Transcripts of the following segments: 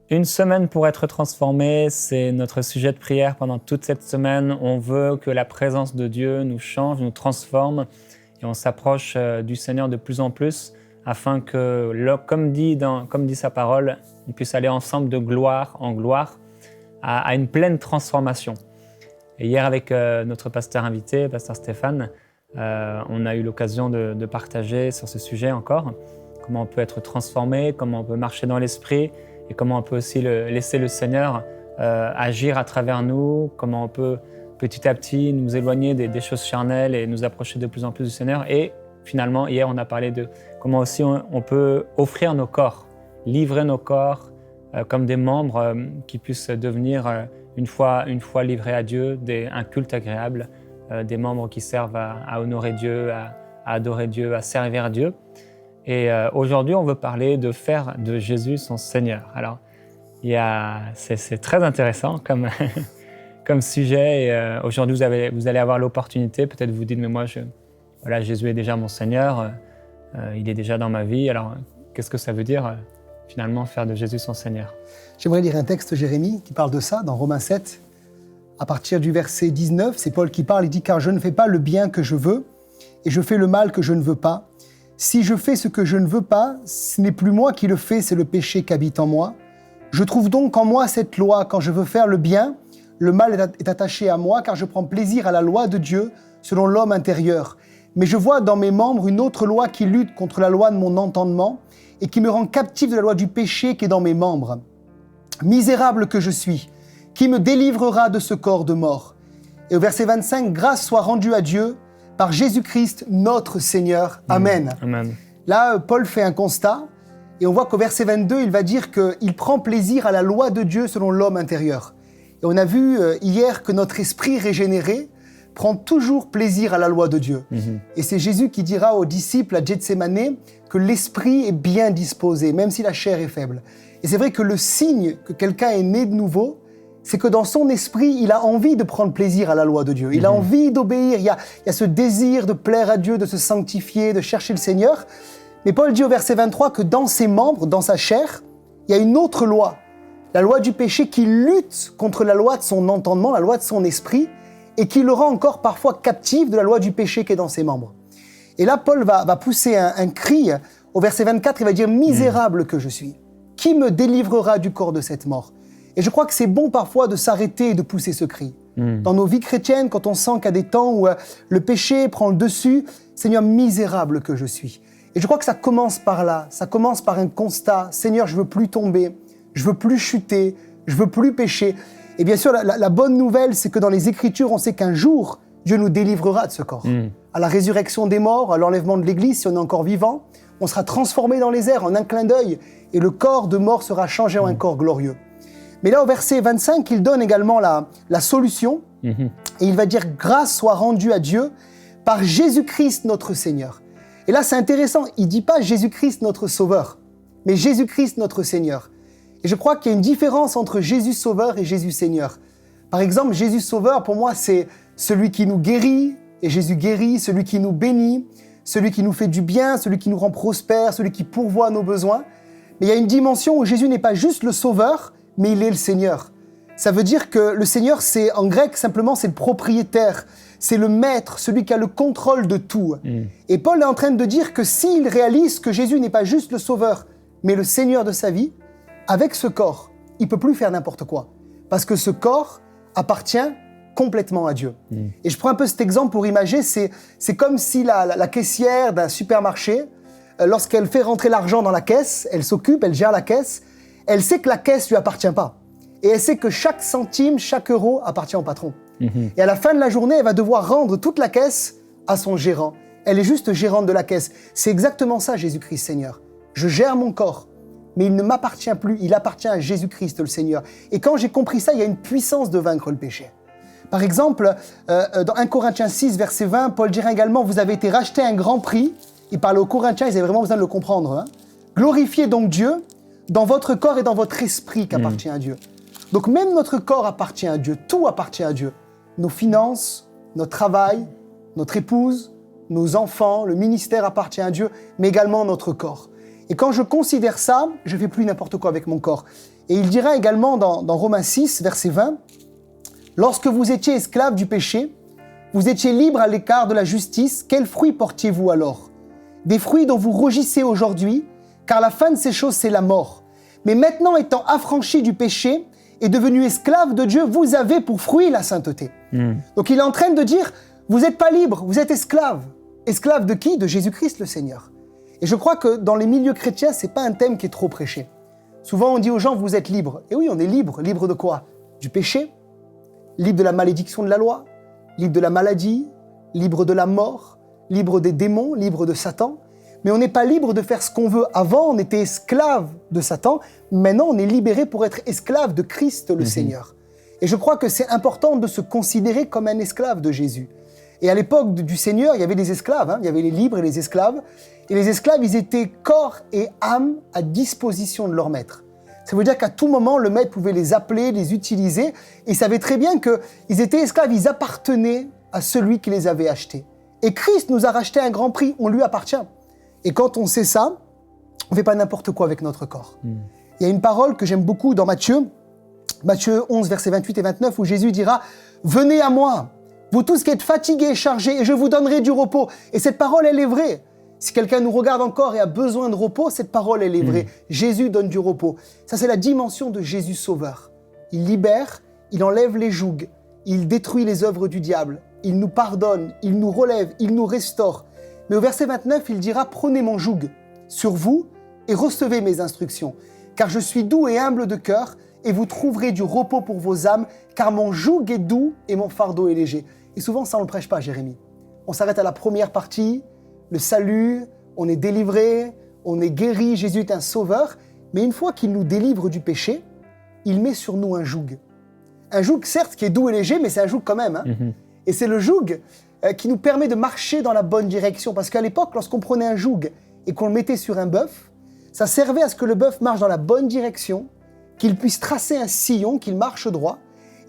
Une semaine pour être transformé, c'est notre sujet de prière pendant toute cette semaine. On veut que la présence de Dieu nous change, nous transforme et on s'approche du Seigneur de plus en plus afin que, comme dit sa parole, on puisse aller ensemble de gloire en gloire à une pleine transformation. Et hier, avec notre pasteur invité, pasteur Stéphane, on a eu l'occasion de partager sur ce sujet encore, comment on peut être transformé, comment on peut marcher dans l'esprit, et comment on peut aussi laisser le Seigneur agir à travers nous, comment on peut petit à petit nous éloigner des choses charnelles et nous approcher de plus en plus du Seigneur. Et finalement, hier, on a parlé de comment aussi on peut offrir nos corps, livrer nos corps comme des membres qui puissent devenir, une fois livrés à Dieu, un culte agréable, des membres qui servent à honorer Dieu, à adorer Dieu, à servir Dieu. Et aujourd'hui, on veut parler de faire de Jésus son Seigneur. Alors, c'est très intéressant comme, comme sujet. Et aujourd'hui, vous allez avoir l'opportunité, peut-être vous dites, mais moi, voilà, Jésus est déjà mon Seigneur, il est déjà dans ma vie. Alors, qu'est-ce que ça veut dire, finalement, faire de Jésus son Seigneur? J'aimerais lire un texte, Jérémie, qui parle de ça, dans Romains 7, à partir du verset 19. C'est Paul qui parle, il dit « Car je ne fais pas le bien que je veux, et je fais le mal que je ne veux pas. Si je fais ce que je ne veux pas, ce n'est plus moi qui le fais, c'est le péché qui habite en moi. Je trouve donc en moi cette loi, quand je veux faire le bien, le mal est attaché à moi, car je prends plaisir à la loi de Dieu, selon l'homme intérieur. Mais je vois dans mes membres une autre loi qui lutte contre la loi de mon entendement et qui me rend captif de la loi du péché qui est dans mes membres. Misérable que je suis, qui me délivrera de ce corps de mort ?» Et au verset 25, « Grâce soit rendue à Dieu, par Jésus-Christ, notre Seigneur. Amen. » Amen. Là, Paul fait un constat, et on voit qu'au verset 22, il va dire qu'il prend plaisir à la loi de Dieu selon l'homme intérieur. Et on a vu hier que notre esprit régénéré prend toujours plaisir à la loi de Dieu. Et c'est Jésus qui dira aux disciples à Gethsémanée que l'esprit est bien disposé, même si la chair est faible. Et c'est vrai que le signe que quelqu'un est né de nouveau, c'est que dans son esprit, il a envie de prendre plaisir à la loi de Dieu. Il a envie d'obéir, il y a ce désir de plaire à Dieu, de se sanctifier, de chercher le Seigneur. Mais Paul dit au verset 23 que dans ses membres, dans sa chair, il y a une autre loi, la loi du péché qui lutte contre la loi de son entendement, la loi de son esprit, et qui le rend encore parfois captif de la loi du péché qui est dans ses membres. Et là, Paul va pousser un cri. Au verset 24, il va dire « Misérable que je suis, qui me délivrera du corps de cette mort ?» Et je crois que c'est bon parfois de s'arrêter et de pousser ce cri. Dans nos vies chrétiennes, quand on sent qu'il y a des temps où le péché prend le dessus, « Seigneur, misérable que je suis ». Et je crois que ça commence par là, ça commence par un constat. « Seigneur, je veux plus tomber, je veux plus chuter, je veux plus pécher ». Et bien sûr, la bonne nouvelle, c'est que dans les Écritures, on sait qu'un jour, Dieu nous délivrera de ce corps. À la résurrection des morts, à l'enlèvement de l'Église, si on est encore vivant, on sera transformé dans les airs en un clin d'œil et le corps de mort sera changé en un corps glorieux. Mais là, au verset 25, il donne également la solution. Et il va dire « Grâce soit rendue à Dieu par Jésus-Christ notre Seigneur ». Et là, c'est intéressant. Il ne dit pas « Jésus-Christ notre Sauveur », mais « Jésus-Christ notre Seigneur ». Et je crois qu'il y a une différence entre Jésus Sauveur et Jésus Seigneur. Par exemple, Jésus Sauveur, pour moi, c'est celui qui nous guérit, et Jésus guérit, celui qui nous bénit, celui qui nous fait du bien, celui qui nous rend prospères, celui qui pourvoit nos besoins. Mais il y a une dimension où Jésus n'est pas juste le Sauveur, mais il est le Seigneur. Ça veut dire que le Seigneur, c'est en grec, simplement, c'est le propriétaire, c'est le maître, celui qui a le contrôle de tout. Et Paul est en train de dire que s'il réalise que Jésus n'est pas juste le Sauveur, mais le Seigneur de sa vie, avec ce corps, il ne peut plus faire n'importe quoi. Parce que ce corps appartient complètement à Dieu. Et je prends un peu cet exemple pour imager, c'est comme si la caissière d'un supermarché, lorsqu'elle fait rentrer l'argent dans la caisse, elle s'occupe, elle gère la caisse, elle sait que la caisse ne lui appartient pas. Et elle sait que chaque centime, chaque euro appartient au patron. Et à la fin de la journée, elle va devoir rendre toute la caisse à son gérant. Elle est juste gérante de la caisse. C'est exactement ça, Jésus-Christ Seigneur. Je gère mon corps, mais il ne m'appartient plus. Il appartient à Jésus-Christ, le Seigneur. Et quand j'ai compris ça, il y a une puissance de vaincre le péché. Par exemple, dans 1 Corinthiens 6, verset 20, Paul dira également « Vous avez été rachetés à un grand prix ». Il parle aux Corinthiens, ils avaient vraiment besoin de le comprendre. Glorifiez donc Dieu dans votre corps et dans votre esprit qui appartient à Dieu. Donc même notre corps appartient à Dieu, tout appartient à Dieu. Nos finances, notre travail, notre épouse, nos enfants, le ministère appartient à Dieu, mais également notre corps. Et quand je considère ça, je ne fais plus n'importe quoi avec mon corps. Et il dira également dans Romains 6, verset 20, « Lorsque vous étiez esclaves du péché, vous étiez libres à l'écart de la justice, quels fruits portiez-vous alors? Des fruits dont vous rougissez aujourd'hui, car la fin de ces choses, c'est la mort. Mais maintenant, étant affranchis du péché et devenus esclaves de Dieu, vous avez pour fruit la sainteté. » Donc il est en train de dire, vous n'êtes pas libres, vous êtes esclaves. Esclaves de qui? De Jésus-Christ le Seigneur. Et je crois que dans les milieux chrétiens, ce n'est pas un thème qui est trop prêché. Souvent, on dit aux gens, vous êtes libres. Et oui, on est libre. Libre de quoi? Du péché, libre de la malédiction de la loi, libre de la maladie, libre de la mort, libre des démons, libre de Satan. Mais on n'est pas libre de faire ce qu'on veut. Avant, on était esclave de Satan. Maintenant, on est libéré pour être esclave de Christ le Seigneur. Et je crois que c'est important de se considérer comme un esclave de Jésus. Et à l'époque du Seigneur, il y avait des esclaves. Il y avait les libres et les esclaves. Et les esclaves, ils étaient corps et âme à disposition de leur maître. Ça veut dire qu'à tout moment, le maître pouvait les appeler, les utiliser. Et il savait très bien qu'ils étaient esclaves, ils appartenaient à celui qui les avait achetés. Et Christ nous a racheté un grand prix, on lui appartient. Et quand on sait ça, on ne fait pas n'importe quoi avec notre corps. Il y a une parole que j'aime beaucoup dans Matthieu 11, versets 28 et 29, où Jésus dira « Venez à moi, vous tous qui êtes fatigués et chargés, et je vous donnerai du repos. » Et cette parole, elle est vraie. Si quelqu'un nous regarde encore et a besoin de repos, cette parole, elle est vraie. Jésus donne du repos. Ça, c'est la dimension de Jésus sauveur. Il libère, il enlève les jougs, il détruit les œuvres du diable, il nous pardonne, il nous relève, il nous restaure. Mais au verset 29, il dira « Prenez mon joug sur vous et recevez mes instructions, car je suis doux et humble de cœur, et vous trouverez du repos pour vos âmes, car mon joug est doux et mon fardeau est léger. » Et souvent, ça, on ne le prêche pas, Jérémie. On s'arrête à la première partie, le salut, on est délivré, on est guéri, Jésus est un sauveur. Mais une fois qu'il nous délivre du péché, il met sur nous un joug. Un joug, certes, qui est doux et léger, mais c'est un joug quand même. Et c'est le joug qui nous permet de marcher dans la bonne direction. Parce qu'à l'époque, lorsqu'on prenait un joug et qu'on le mettait sur un bœuf, ça servait à ce que le bœuf marche dans la bonne direction, qu'il puisse tracer un sillon, qu'il marche droit.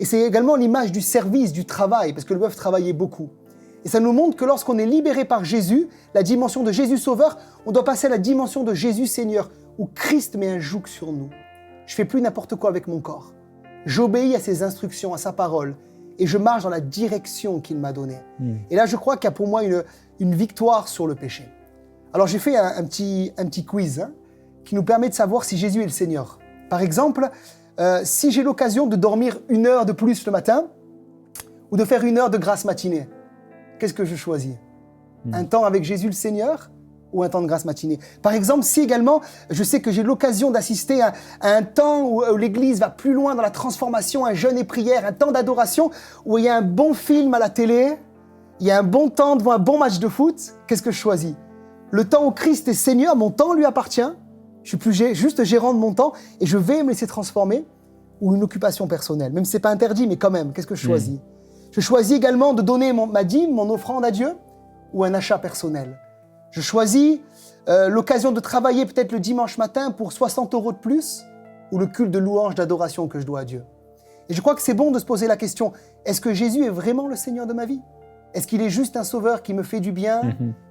Et c'est également l'image du service, du travail, parce que le bœuf travaillait beaucoup. Et ça nous montre que lorsqu'on est libéré par Jésus, la dimension de Jésus Sauveur, on doit passer à la dimension de Jésus Seigneur, où Christ met un joug sur nous. Je ne fais plus n'importe quoi avec mon corps. J'obéis à ses instructions, à sa parole, et je marche dans la direction qu'il m'a donnée. Et là, je crois qu'il y a pour moi une victoire sur le péché. Alors, j'ai fait un petit quiz qui nous permet de savoir si Jésus est le Seigneur. Par exemple, si j'ai l'occasion de dormir 1 heure de plus le matin, ou de faire 1 heure de grasse matinée, qu'est-ce que je choisis? Un temps avec Jésus le Seigneur ou un temps de grâce matinée? Par exemple, si également, je sais que j'ai l'occasion d'assister à un temps où l'Église va plus loin dans la transformation, un jeûne et prière, un temps d'adoration, où il y a un bon film à la télé, il y a un bon temps devant un bon match de foot, qu'est-ce que je choisis? Le temps où Christ est Seigneur, mon temps lui appartient, je suis plus juste gérant de mon temps et je vais me laisser transformer, ou une occupation personnelle? Même si ce n'est pas interdit, mais quand même, qu'est-ce que je choisis? Je choisis également de donner ma dîme, mon offrande à Dieu, ou un achat personnel. Je choisis l'occasion de travailler peut-être le dimanche matin pour 60 € de plus, ou le culte de louange, d'adoration que je dois à Dieu. Et je crois que c'est bon de se poser la question, est-ce que Jésus est vraiment le Seigneur de ma vie? Est-ce qu'il est juste un sauveur qui me fait du bien?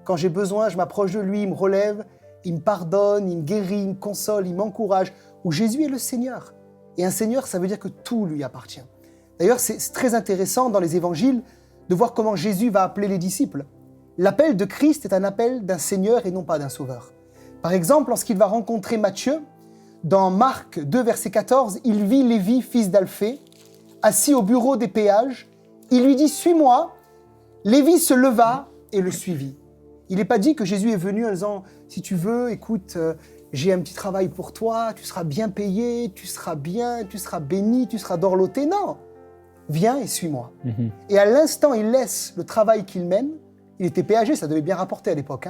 Quand j'ai besoin, je m'approche de lui, il me relève, il me pardonne, il me guérit, il me console, il m'encourage. Ou Jésus est le Seigneur. Et un Seigneur, ça veut dire que tout lui appartient. D'ailleurs, c'est très intéressant dans les évangiles de voir comment Jésus va appeler les disciples. L'appel de Christ est un appel d'un Seigneur et non pas d'un sauveur. Par exemple, lorsqu'il va rencontrer Matthieu, dans Marc 2, verset 14, il vit Lévi, fils d'Alphée, assis au bureau des péages. Il lui dit « Suis-moi ». Lévi se leva et le suivit. Il n'est pas dit que Jésus est venu en disant « Si tu veux, écoute, j'ai un petit travail pour toi, tu seras bien payé, tu seras bien, tu seras béni, tu seras dorloté. » Non, viens et suis-moi. Et à l'instant, il laisse le travail qu'il mène. Il était péagé, ça devait bien rapporter à l'époque,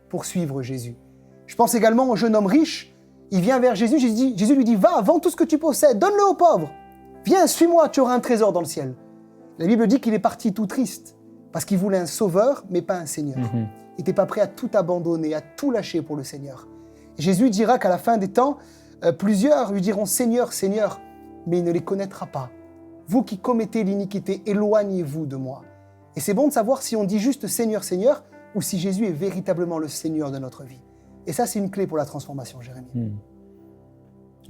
pour suivre Jésus. Je pense également au jeune homme riche. Il vient vers Jésus, Jésus lui dit « Va, vends tout ce que tu possèdes, donne-le aux pauvres. Viens, suis-moi, tu auras un trésor dans le ciel. » La Bible dit qu'il est parti tout triste, parce qu'il voulait un sauveur, mais pas un Seigneur. Il n'était pas prêt à tout abandonner, à tout lâcher pour le Seigneur. Jésus dira qu'à la fin des temps, plusieurs lui diront « Seigneur, Seigneur », mais il ne les connaîtra pas. Vous qui commettez l'iniquité, éloignez-vous de moi. Et c'est bon de savoir si on dit juste « Seigneur, Seigneur » ou si Jésus est véritablement le Seigneur de notre vie. Et ça, c'est une clé pour la transformation, Jérémie.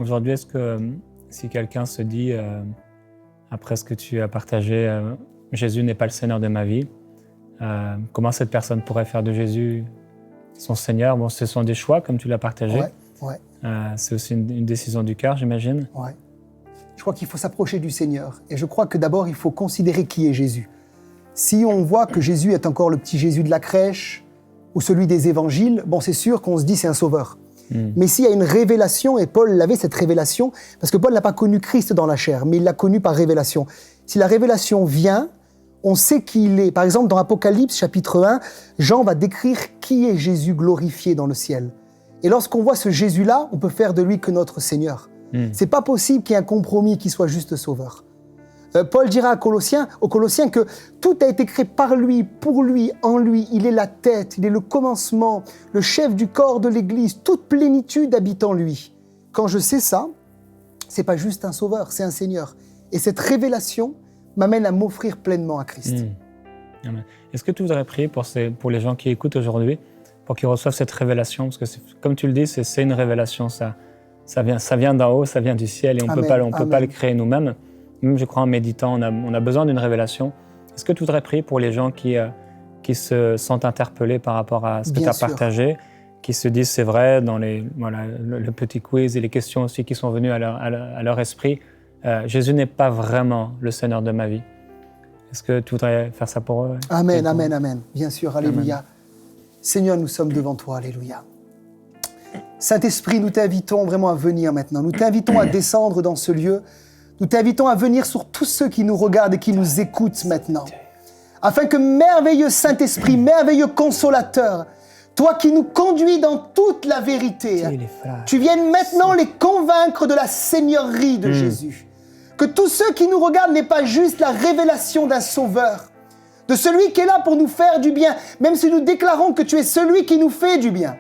Aujourd'hui, est-ce que si quelqu'un se dit, après ce que tu as partagé, Jésus n'est pas le Seigneur de ma vie, comment cette personne pourrait faire de Jésus son Seigneur? Bon, ce sont des choix, comme tu l'as partagé. Ouais. C'est aussi une décision du cœur, j'imagine. Ouais. Je crois qu'il faut s'approcher du Seigneur. Et je crois que d'abord, il faut considérer qui est Jésus. Si on voit que Jésus est encore le petit Jésus de la crèche ou celui des évangiles, bon, c'est sûr qu'on se dit c'est un sauveur. Mais s'il y a une révélation, et Paul avait cette révélation, parce que Paul n'a pas connu Christ dans la chair, mais il l'a connu par révélation. Si la révélation vient, on sait qui il est. Par exemple, dans Apocalypse, chapitre 1, Jean va décrire qui est Jésus glorifié dans le ciel. Et lorsqu'on voit ce Jésus-là, on peut faire de lui que notre Seigneur. C'est pas possible qu'il y ait un compromis qui soit juste sauveur. Paul dira aux Colossiens que tout a été créé par lui, pour lui, en lui. Il est la tête, il est le commencement, le chef du corps de l'Église. Toute plénitude habite en lui. Quand je sais ça, c'est pas juste un sauveur, c'est un Seigneur. Et cette révélation m'amène à m'offrir pleinement à Christ. Amen. Est-ce que tu voudrais prier pour les gens qui écoutent aujourd'hui, pour qu'ils reçoivent cette révélation? Parce que comme tu le dis, c'est une révélation, ça vient d'en haut, ça vient du ciel, et on ne peut pas le créer nous-mêmes. Même, je crois, en méditant, on a besoin d'une révélation. Est-ce que tu voudrais prier pour les gens qui se sentent interpellés par rapport à ce que tu as partagé, qui se disent c'est vrai, dans le petit quiz et les questions aussi qui sont venues à leur esprit, Jésus n'est pas vraiment le Seigneur de ma vie. Est-ce que tu voudrais faire ça pour eux? Amen. Bien sûr, alléluia. Amen. Seigneur, nous sommes devant toi, alléluia. Saint-Esprit, nous t'invitons vraiment à venir maintenant. Nous t'invitons à descendre dans ce lieu. Nous t'invitons à venir sur tous ceux qui nous regardent et qui nous écoutent maintenant. Afin que merveilleux Saint-Esprit, merveilleux consolateur, toi qui nous conduis dans toute la vérité, tu viennes maintenant les convaincre de la seigneurie de Jésus. Que tous ceux qui nous regardent n'aient pas juste la révélation d'un sauveur, de celui qui est là pour nous faire du bien, même si nous déclarons que tu es celui qui nous fait du bien,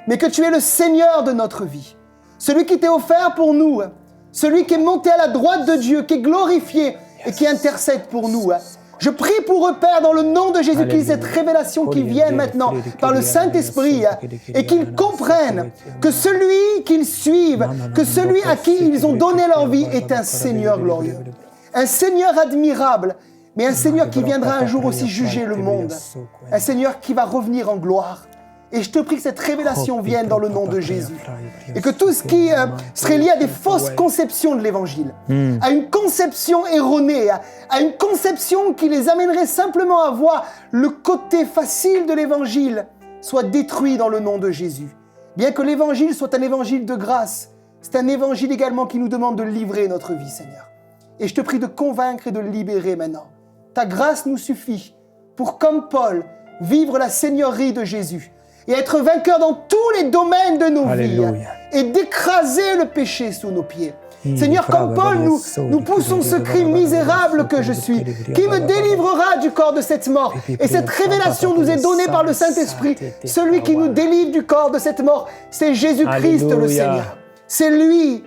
mais que tu es le Seigneur de notre vie, celui qui t'est offert pour nous, celui qui est monté à la droite de Dieu, qui est glorifié et qui intercède pour nous. Je prie pour eux, Père, dans le nom de Jésus, qu'il y ait cette révélation qui vienne maintenant par le Saint-Esprit et qu'ils comprennent que celui qu'ils suivent, que celui à qui ils ont donné leur vie est un Seigneur glorieux, un Seigneur admirable, mais un Seigneur qui viendra un jour aussi juger le monde, un Seigneur qui va revenir en gloire. Et je te prie que cette révélation vienne dans le nom de Jésus. Et que tout ce qui serait lié à des fausses conceptions de l'Évangile, à une conception erronée, à une conception qui les amènerait simplement à voir le côté facile de l'Évangile, soit détruit dans le nom de Jésus. Bien que l'Évangile soit un évangile de grâce, c'est un évangile également qui nous demande de livrer notre vie, Seigneur. Et je te prie de convaincre et de libérer maintenant. Ta grâce nous suffit pour, comme Paul, vivre la seigneurie de Jésus et être vainqueur dans tous les domaines de nos vies et d'écraser le péché sous nos pieds. Seigneur, comme Paul, nous poussons ce cri misérable que je suis. Qui me délivrera du corps de cette mort? Et cette révélation nous est donnée par le Saint-Esprit. Celui qui nous délivre du corps de cette mort, c'est Jésus-Christ le Seigneur. C'est lui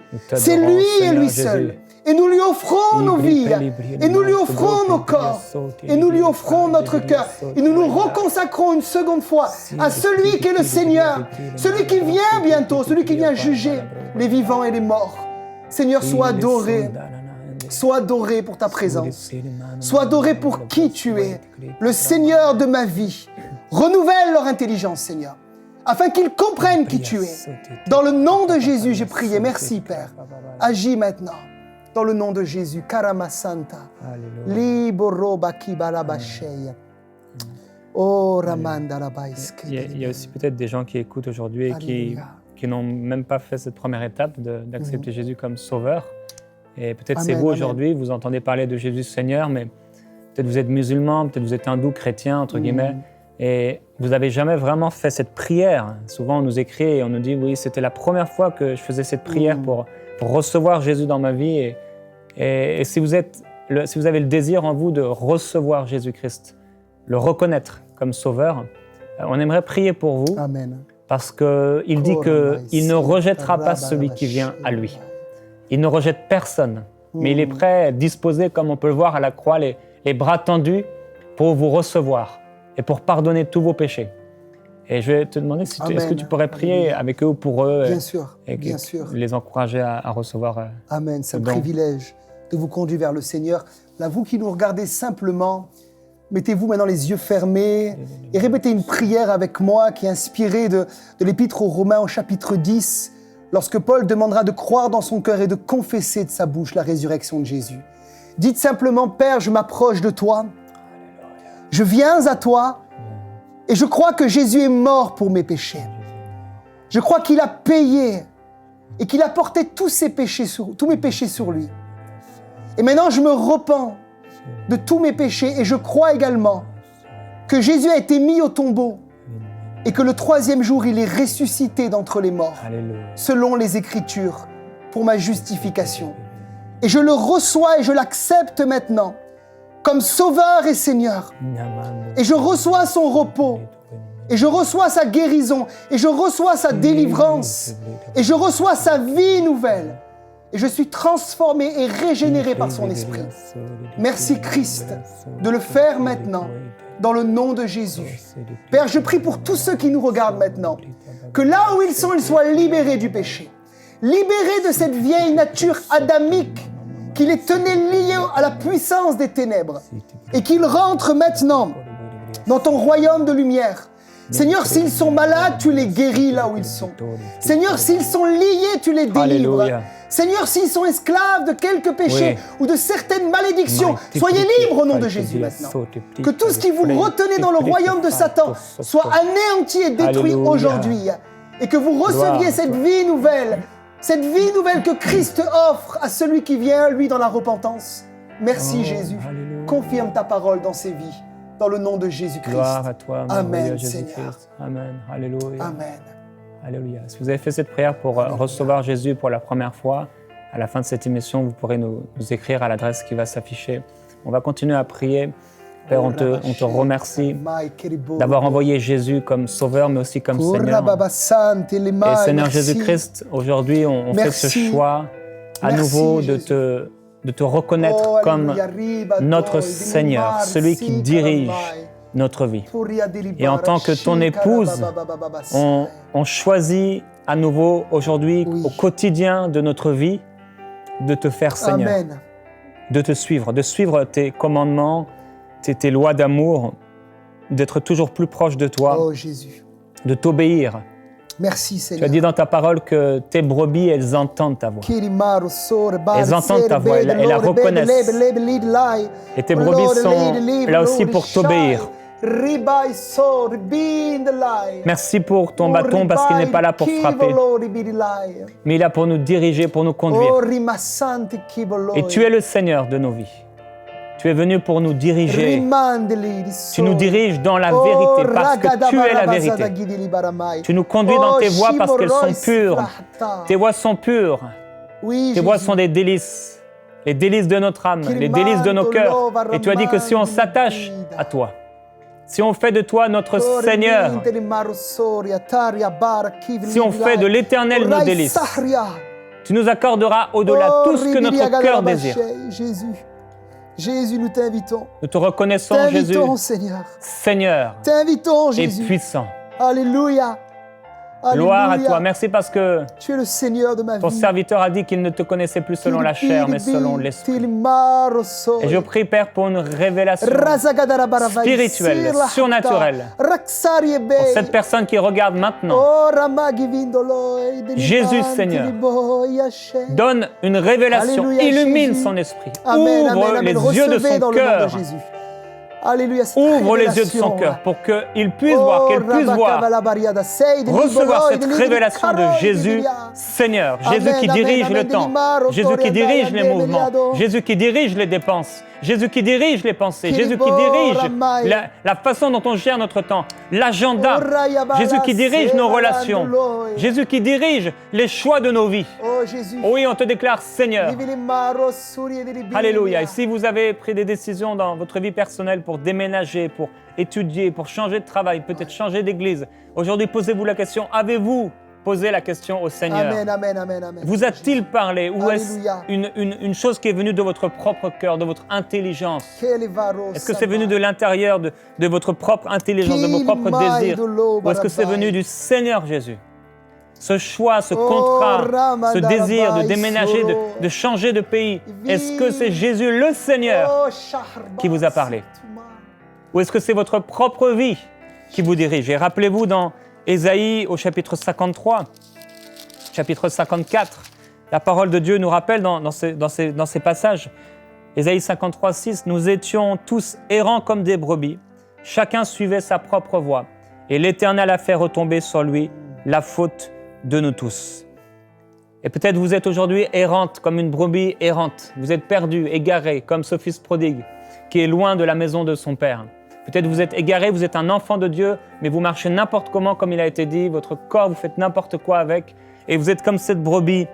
et lui seul. Et nous lui offrons nos vies, et nous lui offrons nos corps, et nous lui offrons notre cœur, et nous nous reconsacrons une seconde fois à celui qui est le Seigneur, celui qui vient bientôt, celui qui vient juger les vivants et les morts. Seigneur, sois adoré pour ta présence, sois adoré pour qui tu es, le Seigneur de ma vie. Renouvelle leur intelligence, Seigneur, afin qu'ils comprennent qui tu es. Dans le nom de Jésus, j'ai prié. Merci, Père. Agis maintenant. Dans le nom de Jésus, Karama Santa, Liboroba Kibalabasheya, Oh Ramanda Rabaiske. Il y a aussi peut-être des gens qui écoutent aujourd'hui et qui n'ont même pas fait cette première étape d'accepter Jésus comme sauveur. Et peut-être c'est vous aujourd'hui, vous entendez parler de Jésus Seigneur, mais peut-être vous êtes musulman, peut-être vous êtes hindou, chrétien, entre guillemets, et vous n'avez jamais vraiment fait cette prière. Souvent on nous écrit et on nous dit, oui, c'était la première fois que je faisais cette prière pour recevoir Jésus dans ma vie. Et si vous avez le désir en vous de recevoir Jésus-Christ, le reconnaître comme sauveur, on aimerait prier pour vous. Amen. Parce qu'il dit qu'il ne rejettera pas celui qui vient à lui. Il ne rejette personne, mais il est prêt, disposé, comme on peut le voir à la croix, les bras tendus pour vous recevoir et pour pardonner tous vos péchés. Et je vais te demander si est-ce que Amen. tu pourrais prier Alléluia. avec eux ou pour eux Bien sûr, et bien sûr. les encourager à recevoir. Amen. C'est un Donc- privilège de vous conduire vers le Seigneur. Là, vous qui nous regardez simplement, mettez-vous maintenant les yeux fermés et répétez une prière avec moi qui est inspirée de l'Épître aux Romains au chapitre 10, lorsque Paul demandera de croire dans son cœur et de confesser de sa bouche la résurrection de Jésus. Dites simplement, Père, je m'approche de toi, je viens à toi et je crois que Jésus est mort pour mes péchés. Je crois qu'il a payé et qu'il a porté tous mes péchés sur lui. Et maintenant, je me repens de tous mes péchés et je crois également que Jésus a été mis au tombeau et que le 3e jour, il est ressuscité d'entre les morts, Alléluia. selon les Écritures, pour ma justification. Et je le reçois et je l'accepte maintenant comme Sauveur et Seigneur. Et je reçois son repos. Et je reçois sa guérison. Et je reçois sa délivrance. Et je reçois sa vie nouvelle. Et je suis transformé et régénéré par son esprit. Merci Christ de le faire maintenant, dans le nom de Jésus. Père, je prie pour tous ceux qui nous regardent maintenant, que là où ils soient libérés du péché, libérés de cette vieille nature adamique qui les tenait liés à la puissance des ténèbres, et qu'ils rentrent maintenant dans ton royaume de lumière. Seigneur, s'ils sont malades, tu les guéris là où ils sont. Seigneur, s'ils sont liés, tu les délivres. Alléluia. Seigneur, s'ils sont esclaves de quelques péchés ou de certaines malédictions, soyez libres au nom de Jésus maintenant. Que tout ce qui vous retenez dans le royaume de Satan soit anéanti et détruit Alléluia. aujourd'hui. Et que vous receviez Gloire. cette vie nouvelle que Christ offre à celui qui vient, lui, dans la repentance. Merci Oh, Jésus. alléluia. Confirme ta parole dans ses vies, dans le nom de Jésus-Christ. Gloire à toi, Amen, merveilleux Seigneur. Jésus-Christ. Amen. Alléluia. Amen. Alléluia. Si vous avez fait cette prière pour recevoir Jésus pour la première fois, à la fin de cette émission, vous pourrez nous écrire à l'adresse qui va s'afficher. On va continuer à prier. Père, on te remercie d'avoir envoyé Jésus comme Sauveur, mais aussi comme Seigneur. Et Seigneur Jésus-Christ, aujourd'hui, on fait ce Merci. choix à Merci, nouveau de Jésus. te reconnaître comme notre Seigneur, celui qui dirige notre vie. Et en tant que ton épouse, on choisit à nouveau aujourd'hui, Oui. au quotidien de notre vie, de te faire Seigneur, Amen. de te suivre, de suivre tes commandements, tes lois d'amour, d'être toujours plus proche de toi, Oh Jésus. de t'obéir. Merci Tu Seigneur. as dit dans ta parole que tes brebis, elles entendent ta voix. Elles entendent ta voix, elles la reconnaissent. Et tes brebis sont là aussi pour t'obéir. Merci pour ton bâton parce qu'il n'est pas là pour frapper, mais il est là pour nous diriger, pour nous conduire. Et tu es le Seigneur de nos vies. Tu es venu pour nous diriger. Tu nous diriges dans la vérité parce que tu es la vérité. Tu nous conduis dans tes voies parce qu'elles sont pures. Tes voies sont pures. Oui, Tes voies Jésus. sont des délices. Les délices de notre âme, les délices de nos cœurs. Et tu as dit que si on s'attache à toi, si on fait de toi notre Seigneur, si on fait de l'Éternel nos délices, tu nous accorderas au-delà tout ce que notre cœur désire. Jésus, Jésus, nous t'invitons. Nous te reconnaissons, Jésus, T'invitons, Seigneur. Seigneur T'invitons, et Jésus. puissant. Alléluia. Gloire à Alléluia. toi. Merci parce que Tu es le Seigneur de ma ton vie. serviteur a dit qu'il ne te connaissait plus selon la chair, mais selon l'esprit. Et je prie, Père, pour une révélation spirituelle, surnaturelle, pour cette personne qui regarde maintenant. Jésus, Seigneur, donne une révélation, Alléluia, illumine Jésus. son esprit, Amen, ouvre amen, amen. les yeux de Recevez son dans le nom de cœur, Jésus. Alléluia. cette ouvre les yeux de son révélation. cœur pour qu'il puisse voir, qu'elle puisse voir, recevoir cette révélation de Jésus, Seigneur, Jésus qui dirige le temps, Jésus qui dirige les mouvements, Jésus qui dirige les dépenses, Jésus qui dirige les pensées, Jésus qui dirige la façon dont on gère notre temps, l'agenda, Jésus qui dirige nos relations, Jésus qui dirige les choix de nos vies. Oh Jésus. Oui, on te déclare Seigneur. Alléluia. Et si vous avez pris des décisions dans votre vie personnelle pour déménager, pour étudier, pour changer de travail, peut-être changer d'église, aujourd'hui posez-vous la question, avez-vous posez la question au Seigneur. Amen, amen, amen, amen. Vous a-t-il parlé ou est-ce Alléluia. une chose qui est venue de votre propre cœur, de votre intelligence? Kelevaro Est-ce que c'est venu de l'intérieur de votre propre intelligence, de vos propres désirs? Ou est-ce que c'est venu du Seigneur Jésus? Ce choix, ce contrat, ce désir de déménager, de changer de pays, est-ce que c'est Jésus le Seigneur qui vous a parlé? Ou est-ce que c'est votre propre vie qui vous dirige? Et rappelez-vous dans Ésaïe au chapitre 53, chapitre 54, la parole de Dieu nous rappelle dans ces passages, Ésaïe 53, 6, « Nous étions tous errants comme des brebis, chacun suivait sa propre voie, et l'Éternel a fait retomber sur lui la faute de nous tous. » Et peut-être vous êtes aujourd'hui errante comme une brebis errante. Vous êtes perdu, égaré comme ce fils prodigue qui est loin de la maison de son père. Peut-être vous êtes égaré, vous êtes un enfant de Dieu, mais vous marchez n'importe comment comme il a été dit. Votre corps, vous faites n'importe quoi avec. Et vous êtes comme cette brebis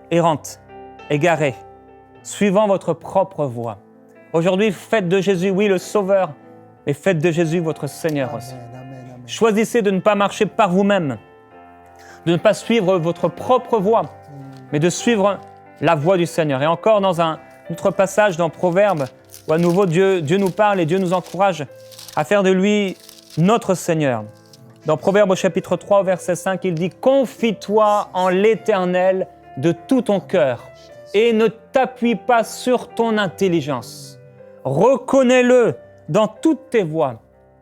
errante, égarée, suivant votre propre voie. Aujourd'hui, faites de Jésus, oui, le Sauveur, mais faites de Jésus votre Seigneur aussi. Choisissez de ne pas marcher par vous-même, de ne pas suivre votre propre voie, mais de suivre la voie du Seigneur. Et encore dans un autre passage dans Proverbes, où à nouveau Dieu nous parle et Dieu nous encourage à faire de lui notre Seigneur. Dans Proverbes au chapitre 3, au verset 5, il dit « Confie-toi en l'Éternel de tout ton cœur et ne t'appuie pas sur ton intelligence. Reconnais-le dans toutes tes voies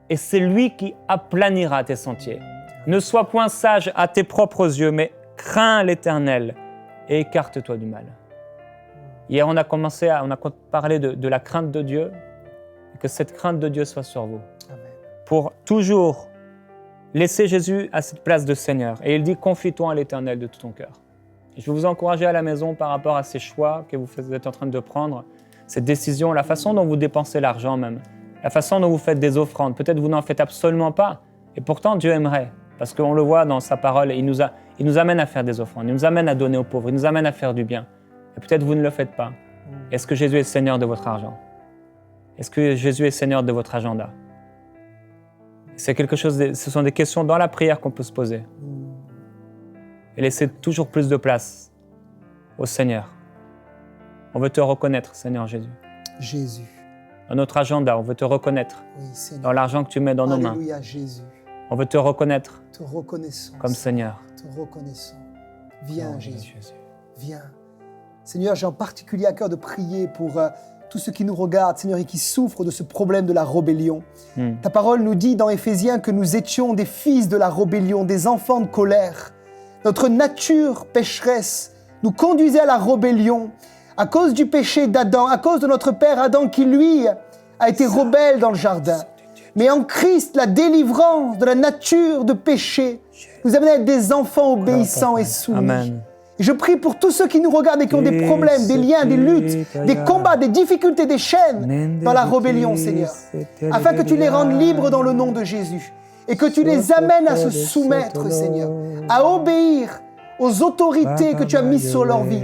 et c'est lui qui aplanira tes sentiers. Ne sois point sage à tes propres yeux, mais crains l'Éternel et écarte-toi du mal. » Hier, on a parlé de la crainte de Dieu, et que cette crainte de Dieu soit sur vous. Amen. Pour toujours laisser Jésus à cette place de Seigneur. Et il dit, confie-toi en l'Éternel de tout ton cœur. Et je vais vous encourager à la maison par rapport à ces choix que vous êtes en train de prendre, cette décision, la façon dont vous dépensez l'argent même, la façon dont vous faites des offrandes. Peut-être vous n'en faites absolument pas, et pourtant Dieu aimerait, parce qu'on le voit dans sa parole, il nous amène à faire des offrandes, il nous amène à donner aux pauvres, il nous amène à faire du bien. Et peut-être vous ne le faites pas. Est-ce que Jésus est Seigneur de votre argent? Est-ce que Jésus est Seigneur de votre agenda? Ce sont des questions dans la prière qu'on peut se poser. Et laisser toujours plus de place au Seigneur. On veut te reconnaître, Seigneur Jésus. Jésus. Dans notre agenda, on veut te reconnaître. Oui, Seigneur. Dans l'argent que tu mets dans nos mains. Alléluia, Jésus. On veut te reconnaître. Te reconnaissons. Comme Seigneur. Te reconnaissons. Viens, Jésus. Jésus. Viens. Seigneur, j'ai en particulier à cœur de prier pour tous ceux qui nous regardent, Seigneur, et qui souffrent de ce problème de la rébellion. Ta parole nous dit dans Éphésiens que nous étions des fils de la rébellion, des enfants de colère. Notre nature pécheresse nous conduisait à la rébellion à cause du péché d'Adam, à cause de notre père Adam qui, lui, a été rebelle dans le jardin. Mais en Christ, la délivrance de la nature de péché nous amène à être des enfants obéissants et soumis. Amen. Et je prie pour tous ceux qui nous regardent et qui ont des problèmes, des liens, des luttes, des combats, des difficultés, des chaînes dans la rébellion, Seigneur, afin que tu les rendes libres dans le nom de Jésus et que tu les amènes à se soumettre, Seigneur, à obéir aux autorités que tu as mises sur leur vie.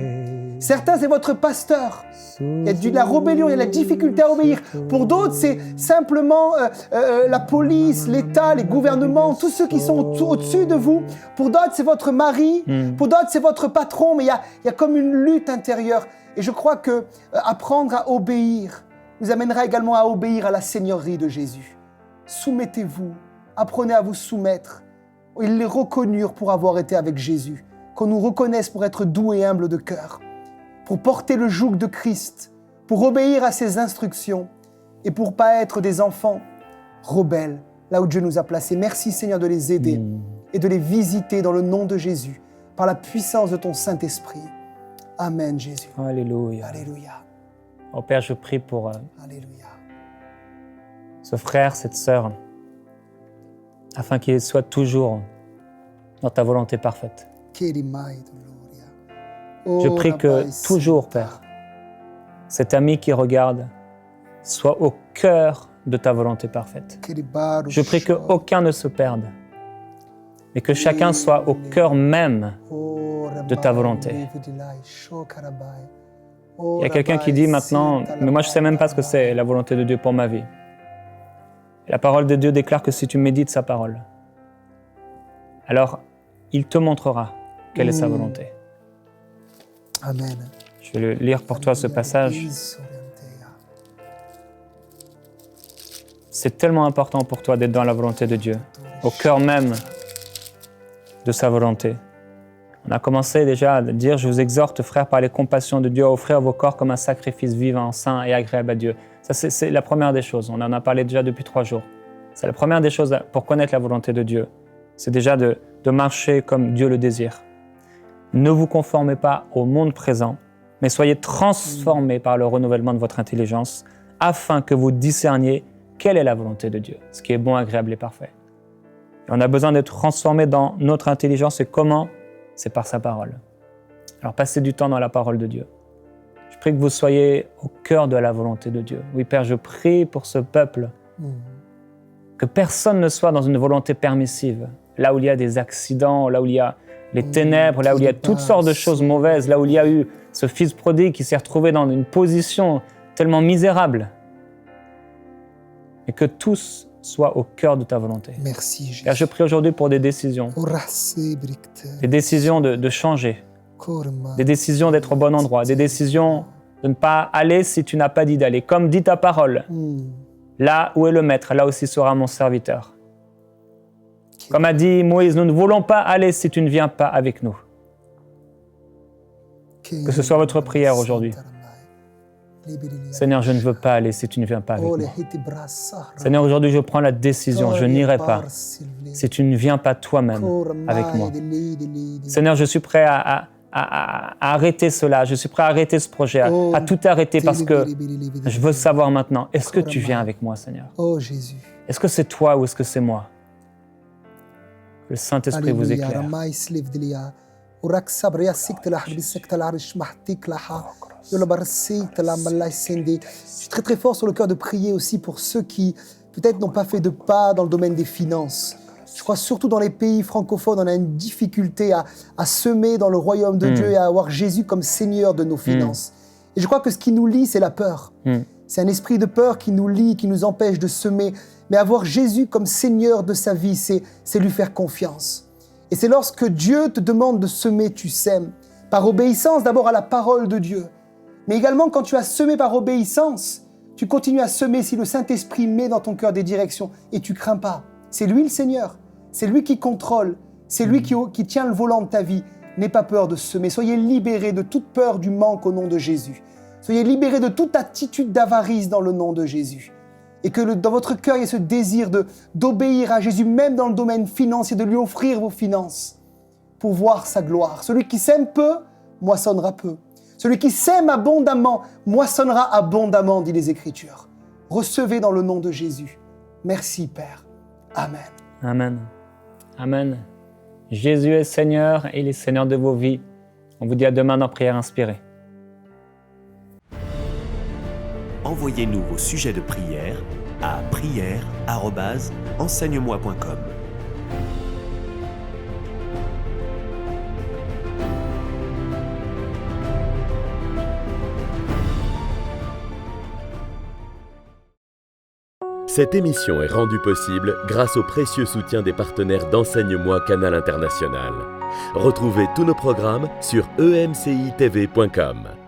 Certains, c'est votre pasteur. Il y a de la rébellion, il y a de la difficulté à obéir. Pour d'autres, c'est simplement la police, l'État, les gouvernements, tous ceux qui sont au-dessus de vous. Pour d'autres, c'est votre mari. Pour d'autres, c'est votre patron. Mais il y a comme une lutte intérieure. Et je crois que apprendre à obéir nous amènera également à obéir à la seigneurie de Jésus. Soumettez-vous, apprenez à vous soumettre. Ils les reconnurent pour avoir été avec Jésus. Qu'on nous reconnaisse pour être doux et humble de cœur, pour porter le joug de Christ, pour obéir à ses instructions et pour ne pas être des enfants rebelles, là où Dieu nous a placés. Merci Seigneur de les aider et de les visiter dans le nom de Jésus, par la puissance de ton Saint-Esprit. Amen Jésus. Alléluia. Alléluia. Oh Père, je prie pour Alléluia. ce frère, cette sœur, afin qu'il soit toujours dans ta volonté parfaite. Je prie que toujours, Père, cet ami qui regarde soit au cœur de ta volonté parfaite. Je prie qu'aucun ne se perde, mais que chacun soit au cœur même de ta volonté. Il y a quelqu'un qui dit maintenant, mais moi je ne sais même pas ce que c'est la volonté de Dieu pour ma vie. Et la parole de Dieu déclare que si tu médites sa parole, alors il te montrera quelle est sa volonté. Amen. Je vais lire pour toi ce passage. C'est tellement important pour toi d'être dans la volonté de Dieu, au cœur même de sa volonté. On a commencé déjà à dire « Je vous exhorte, frères, par les compassions de Dieu, à offrir vos corps comme un sacrifice vivant, saint et agréable à Dieu. » Ça, c'est la première des choses. On en a parlé déjà depuis 3 jours. C'est la première des choses pour connaître la volonté de Dieu. C'est déjà de marcher comme Dieu le désire. Ne vous conformez pas au monde présent, mais soyez transformés par le renouvellement de votre intelligence, afin que vous discerniez quelle est la volonté de Dieu, ce qui est bon, agréable et parfait. Et on a besoin d'être transformés dans notre intelligence. Et comment? C'est par sa parole. Alors passez du temps dans la parole de Dieu. Je prie que vous soyez au cœur de la volonté de Dieu. Oui, Père, je prie pour ce peuple, que personne ne soit dans une volonté permissive, là où il y a des accidents, là où il y a les ténèbres, là où il y a toutes sortes de choses mauvaises, là où il y a eu ce fils prodigue qui s'est retrouvé dans une position tellement misérable. Et que tous soient au cœur de ta volonté. Merci, Jésus. Car je prie aujourd'hui pour des décisions de changer, des décisions d'être au bon endroit, des décisions de ne pas aller si tu n'as pas dit d'aller. Comme dit ta parole, là où est le maître, là aussi sera mon serviteur. Comme a dit Moïse, nous ne voulons pas aller si tu ne viens pas avec nous. Que ce soit votre prière aujourd'hui. Seigneur, je ne veux pas aller si tu ne viens pas avec moi. Seigneur, aujourd'hui, je prends la décision, je n'irai pas si tu ne viens pas toi-même avec moi. Seigneur, je suis prêt à arrêter cela, je suis prêt à arrêter ce projet, à tout arrêter parce que je veux savoir maintenant, est-ce que tu viens avec moi, Seigneur? Est-ce que c'est toi ou est-ce que c'est moi? Que le Saint-Esprit vous éclaire. Je suis très très fort sur le cœur de prier aussi pour ceux qui peut-être n'ont pas fait de pas dans le domaine des finances. Je crois surtout dans les pays francophones, on a une difficulté à semer dans le royaume de Dieu et à avoir Jésus comme Seigneur de nos finances. Et je crois que ce qui nous lie, c'est la peur. C'est un esprit de peur qui nous lie, qui nous empêche de semer. Mais avoir Jésus comme Seigneur de sa vie, c'est lui faire confiance. Et c'est lorsque Dieu te demande de semer, tu sèmes. Par obéissance d'abord à la parole de Dieu. Mais également quand tu as semé par obéissance, tu continues à semer si le Saint-Esprit met dans ton cœur des directions et tu crains pas. C'est lui le Seigneur. C'est lui qui contrôle. C'est lui qui tient le volant de ta vie. N'aie pas peur de semer. Soyez libérés de toute peur du manque au nom de Jésus. Soyez libérés de toute attitude d'avarice dans le nom de Jésus. Et que dans votre cœur, il y ait ce désir d'obéir à Jésus, même dans le domaine financier, de lui offrir vos finances pour voir sa gloire. Celui qui sème peu, moissonnera peu. Celui qui sème abondamment, moissonnera abondamment, dit les Écritures. Recevez dans le nom de Jésus. Merci, Père. Amen. Amen. Amen. Jésus est Seigneur et il est Seigneur de vos vies. On vous dit à demain dans Prière Inspirée. Envoyez-nous vos sujets de prière à prière@enseigne-moi.com. Cette émission est rendue possible grâce au précieux soutien des partenaires d'Enseigne-moi Canal International. Retrouvez tous nos programmes sur emcitv.com.